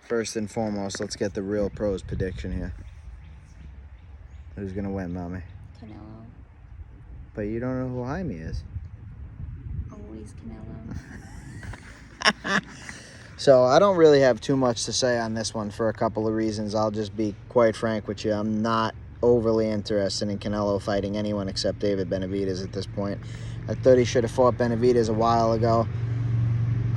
First and foremost, let's get the real pros prediction here. Who's going to win, Mommy? Canelo. But you don't know who Jaime is. Always Canelo. So I don't really have too much to say on this one for a couple of reasons. I'll just be quite frank with you. I'm not overly interested in Canelo fighting anyone except David Benavidez at this point. I thought he should have fought Benavidez a while ago.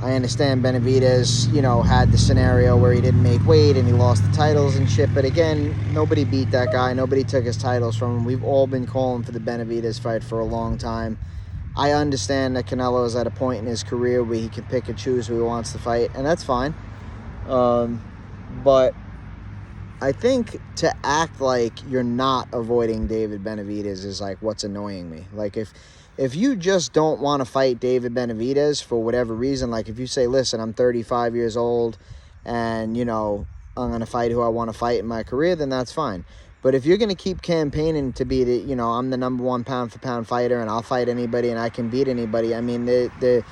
I understand Benavidez, had the scenario where he didn't make weight and he lost the titles and shit. But again, nobody beat that guy. Nobody took his titles from him. We've all been calling for the Benavidez fight for a long time. I understand that Canelo is at a point in his career where he can pick and choose who he wants to fight, and that's fine. But I think to act like you're not avoiding David Benavidez is like what's annoying me. Like if you just don't want to fight David Benavidez for whatever reason, like if you say, listen, I'm 35 years old and, I'm going to fight who I want to fight in my career, then that's fine. But if you're going to keep campaigning to be the, I'm the number one pound-for-pound fighter and I'll fight anybody and I can beat anybody, I mean, the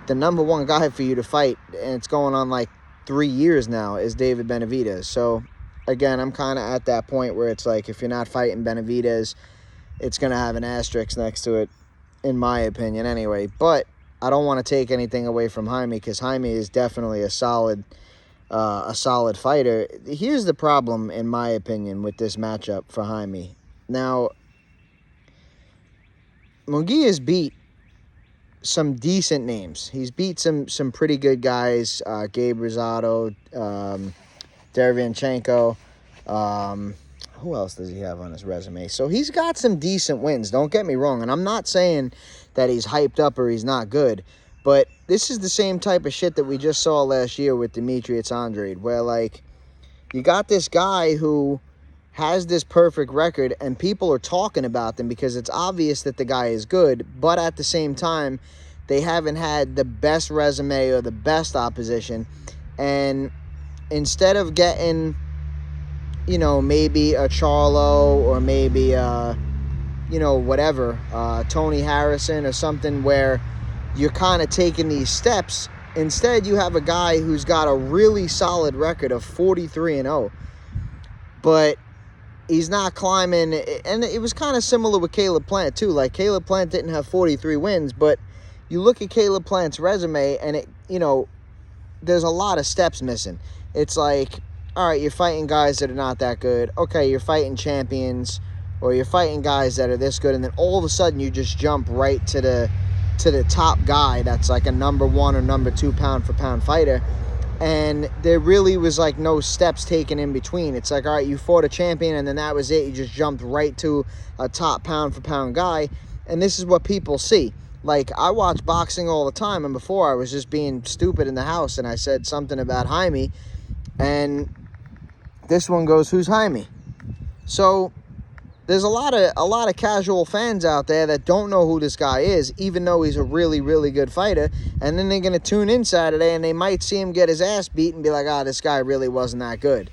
number one guy for you to fight, and it's going on like 3 years now, is David Benavidez. So, again, I'm kind of at that point where it's like if you're not fighting Benavidez, it's going to have an asterisk next to it, in my opinion anyway. But I don't want to take anything away from Jaime because Jaime is definitely a solid fighter. Here's the problem, in my opinion, with this matchup for Jaime. Now, Munguia's beat some decent names. He's beat some pretty good guys. Gabe Rosado, Derevyanchenko. Who else does he have on his resume? So he's got some decent wins. Don't get me wrong. And I'm not saying that he's hyped up or he's not good. But this is the same type of shit that we just saw last year with Demetrius Andrade, where, like, you got this guy who has this perfect record, and people are talking about them because it's obvious that the guy is good, but at the same time, they haven't had the best resume or the best opposition. And instead of getting, maybe a Charlo or maybe, Tony Harrison or something where you're kind of taking these steps. Instead, you have a guy who's got a really solid record of 43-0, but he's not climbing. And it was kind of similar with Caleb Plant too. Like, Caleb Plant didn't have 43 wins, but you look at Caleb Plant's resume and it, there's a lot of steps missing. It's like, all right, you're fighting guys that are not that good. Okay, you're fighting champions, or you're fighting guys that are this good, and then all of a sudden you just jump right to the top guy that's like a number one or number two pound-for-pound fighter, and there really was like no steps taken in between. It's like, all right, you fought a champion, and then that was it. You just jumped right to a top pound-for-pound guy, and this is what people see. Like, I watch boxing all the time, and before I was just being stupid in the house, and I said something about Jaime, and this one goes, who's Jaime? So there's a lot of casual fans out there that don't know who this guy is, even though he's a really, really good fighter. And then they're going to tune in Saturday and they might see him get his ass beat and be like, this guy really wasn't that good.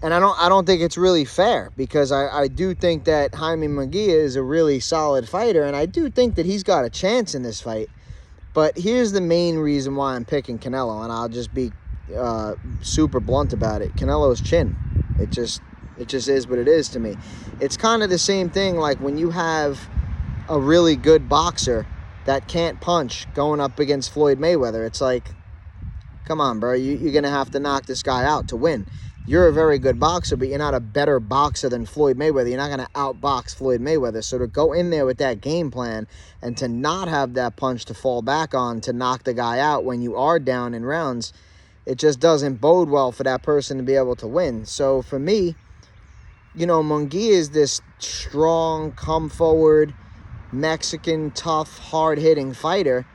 And I don't think it's really fair, because I do think that Jaime Munguia is a really solid fighter, and I do think that he's got a chance in this fight. But here's the main reason why I'm picking Canelo, and I'll just be super blunt about it. Canelo's chin. It just is what it is to me. It's kind of the same thing like when you have a really good boxer that can't punch going up against Floyd Mayweather. It's like, come on, bro. You're going to have to knock this guy out to win. You're a very good boxer, but you're not a better boxer than Floyd Mayweather. You're not going to outbox Floyd Mayweather. So to go in there with that game plan and to not have that punch to fall back on to knock the guy out when you are down in rounds, it just doesn't bode well for that person to be able to win. So for me, Munguia is this strong, come-forward, Mexican, tough, hard-hitting fighter.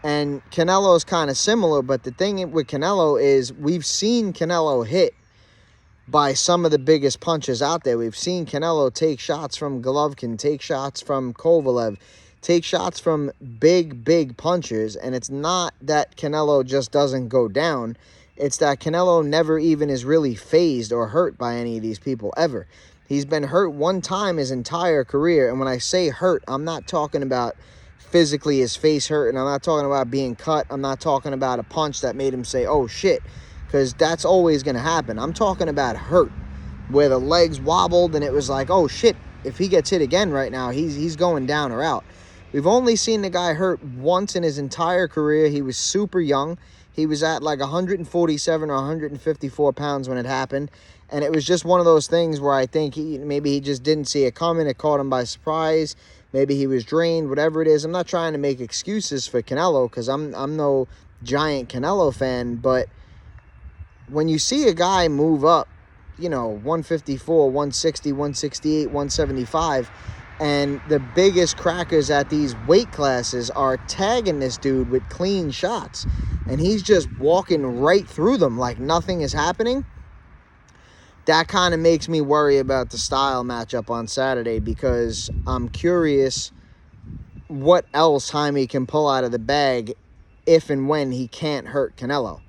And Canelo is kind of similar, but the thing with Canelo is we've seen Canelo hit by some of the biggest punches out there. We've seen Canelo take shots from Golovkin, take shots from Kovalev, take shots from big punchers. And it's not that Canelo just doesn't go down. It's that Canelo never even is really fazed or hurt by any of these people ever. He's been hurt one time his entire career. And when I say hurt, I'm not talking about physically his face hurt, and I'm not talking about being cut. I'm not talking about a punch that made him say, oh shit. because that's always going to happen. I'm talking about hurt, where the legs wobbled and it was like, oh shit, if he gets hit again right now, he's going down or out. We've only seen the guy hurt once in his entire career. He was super young. He was at like 147 or 154 pounds when it happened. And it was just one of those things where I think maybe he just didn't see it coming. It caught him by surprise. Maybe he was drained, whatever it is. I'm not trying to make excuses for Canelo because I'm no giant Canelo fan. But when you see a guy move up, 154, 160, 168, 175, and the biggest crackers at these weight classes are tagging this dude with clean shots, and he's just walking right through them like nothing is happening, that kind of makes me worry about the style matchup on Saturday, because I'm curious what else Jaime can pull out of the bag if and when he can't hurt Canelo.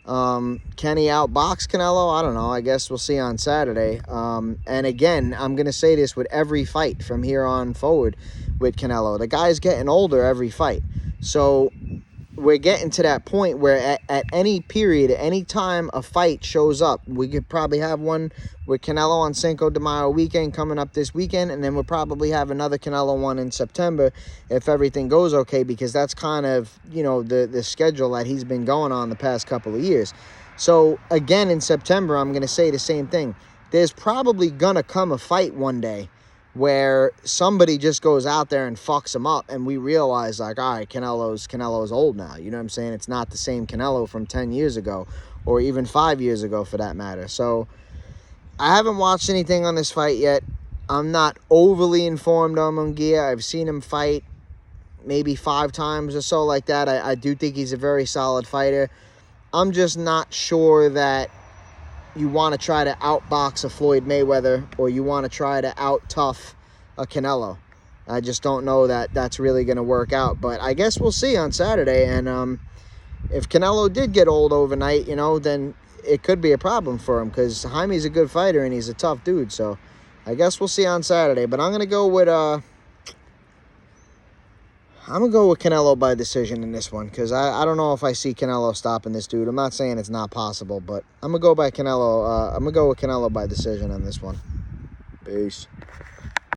Can he outbox Canelo? I don't know. I guess we'll see on Saturday. And again, I'm going to say this with every fight from here on forward with Canelo. The guy's getting older every fight. So we're getting to that point where at any period, any time a fight shows up, we could probably have one with Canelo on Cinco de Mayo weekend coming up this weekend, and then we'll probably have another Canelo one in September if everything goes okay, because that's kind of, the schedule that he's been going on the past couple of years. So again, in September, I'm going to say the same thing. There's probably going to come a fight one day where somebody just goes out there and fucks him up, and we realize, like, all right, Canelo's old now. You know what I'm saying? It's not the same Canelo from 10 years ago, or even 5 years ago for that matter. So I haven't watched anything on this fight yet. I'm not overly informed on Munguia. I've seen him fight maybe 5 times or so like that. I do think he's a very solid fighter. I'm just not sure that you want to try to outbox a Floyd Mayweather, or you want to try to out-tough a Canelo. I just don't know that that's really going to work out. But I guess we'll see on Saturday. And if Canelo did get old overnight, then it could be a problem for him, because Jaime's a good fighter and he's a tough dude. So I guess we'll see on Saturday. But I'm going to go with Canelo by decision in this one, because I don't know if I see Canelo stopping this dude. I'm not saying it's not possible, but I'm going to go with Canelo by decision on this one. Peace.